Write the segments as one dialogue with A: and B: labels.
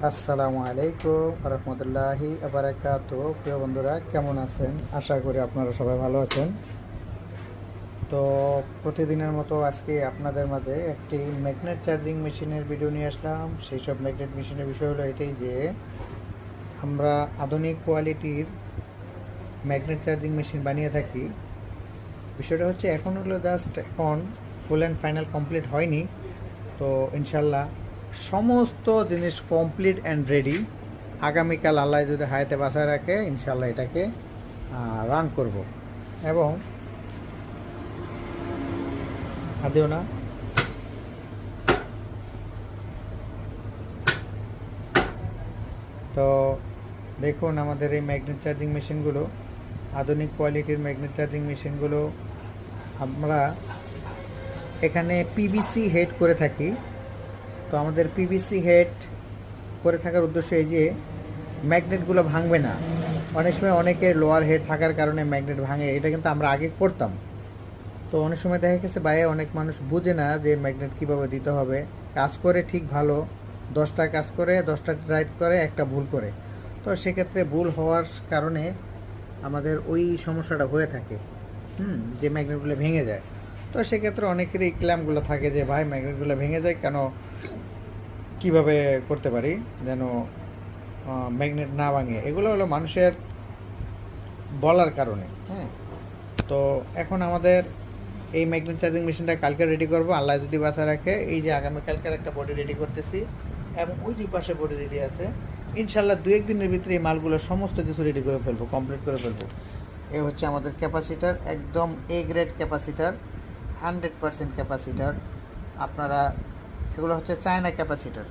A: আসসালামু আলাইকুম রহমতুল্লাহি আবরাকাতু। প্রিয় বন্ধুরা, কেমন আছেন? আশা করি আপনারা সবাই ভালো আছেন। তো প্রতিদিনের মতো আজকে আপনাদের মাঝে একটি ম্যাগনেট চার্জিং মেশিনের ভিডিও নিয়ে আসলাম। সেই সব ম্যাগনেট মেশিনের বিষয় হলো এটাই যে আমরা আধুনিক কোয়ালিটির ম্যাগনেট চার্জিং মেশিন বানিয়ে থাকি। বিষয়টা হচ্ছে এখন হলো জাস্ট এখন ফুল অ্যান্ড ফাইনাল কমপ্লিট হয়নি। তো ইনশাল্লাহ সমস্ত জিনিস কমপ্লিট অ্যান্ড রেডি। আগামীকাল আল্লাহ যদি হায়াতে বাসায় রাখে ইনশাল্লাহ এটাকে রান করব। এবং আদেও না, তো দেখুন আমাদের এই ম্যাগনেট চার্জিং মেশিনগুলো, আধুনিক কোয়ালিটির ম্যাগনেট চার্জিং মেশিনগুলো আমরা এখানে পিভিসি হেড করে থাকি। তো আমাদের পিভিসি হেড করে থাকার উদ্দেশ্য এই যে ম্যাগনেটগুলো ভাঙবে না। অনেক সময় অনেকের লোয়ার হেড থাকার কারণে ম্যাগনেট ভাঙে, এটা কিন্তু আমরা আগে করতাম। তো অনেক সময় দেখা গেছে বাইরে অনেক মানুষ বুঝে না যে ম্যাগনেট কীভাবে দিতে হবে। কাজ করে ঠিক ভালো, 10টা কাজ করে 10টা রাইট করে, একটা ভুল করে। তো সেক্ষেত্রে ভুল হওয়ার কারণে আমাদের ওই সমস্যাটা হয়ে থাকে, যে ম্যাগনেটগুলো ভেঙে যায়। তো সেক্ষেত্রে অনেকেরই ক্ল্যামগুলো থাকে যে ভাই ম্যাগনেটগুলো ভেঙে যায় কেন, কিভাবে করতে পারি যেন ম্যাগনেট না ভাঙে। এগুলো হলো মানুষের বলার কারণে। তো এখন আমাদের এই ম্যাগনেট চার্জিং মেশিনটা কালকে রেডি করবো, আল্লাহ যদি বাঁচা রাখে। এই যে আগামীকালকের একটা বডি রেডি করতেছি এবং ওই দুই পাশে বডি রেডি আছে। ইনশাল্লাহ 2-1 দিনের ভিতরে এই মালগুলো সমস্ত কিছু রেডি করে ফেলবো, কমপ্লিট করে ফেলবো। এ হচ্ছে আমাদের ক্যাপাসিটার, একদম এ গ্রেড ক্যাপাসিটার, 100% ক্যাপাসিটার। আপনারা এগুলো হচ্ছে চায়না ক্যাপাসিটার,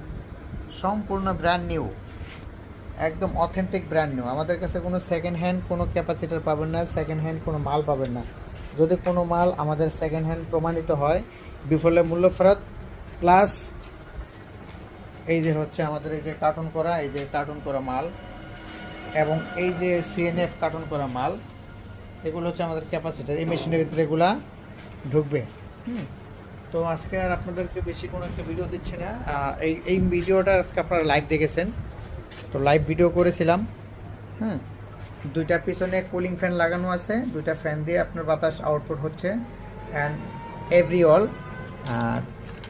A: সম্পূর্ণ ব্র্যান্ড নিউ, একদম অথেন্টিক ব্র্যান্ড নিউ। আমাদের কাছে কোনো সেকেন্ড হ্যান্ড কোনো ক্যাপাসিটার পাবেন না, সেকেন্ড হ্যান্ড কোনো মাল পাবেন না। যদি কোনো মাল আমাদের সেকেন্ড হ্যান্ড প্রমাণিত হয়, বিফলে মূল্য ফেরত প্লাস। এই যে হচ্ছে আমাদের এই যে কার্টুন করা, এই যে কার্টুন করা মাল এবং এই যে সিএনএফ কার্টুন করা মাল, এগুলো হচ্ছে আমাদের ক্যাপাসিটার। এই মেশিনের ভিতরে এগুলা ঢুকবে। তো আজকে আর আপনাদেরকে বেশি কোনো একটা ভিডিও দিচ্ছি না। এই এই ভিডিওটা আজকে আপনারা লাইভ দেখেছেন। তো লাইভ ভিডিও করেছিলাম। হ্যাঁ, দুইটা পিছনে কুলিং ফ্যান লাগানো আছে, দুইটা ফ্যান দিয়ে আপনার বাতাস আউটপুট হচ্ছে। অ্যান্ড এভরি অল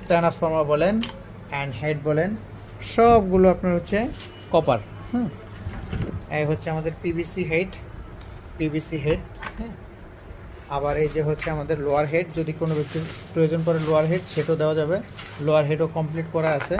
A: ট্রান্সফর্মার বলেন অ্যান্ড হেড বলেন, সবগুলো আপনার হচ্ছে কপার। এই হচ্ছে আমাদের পিভিসি হেড, পিভিসি হেড। হ্যাঁ, আবার এই যে হচ্ছে আমাদের লোয়ার হেড, যদি কোনো ব্যক্তির প্রয়োজন পড়ে লোয়ার হেড সেটাও দেওয়া যাবে। লোয়ার হেডও কমপ্লিট করা আছে।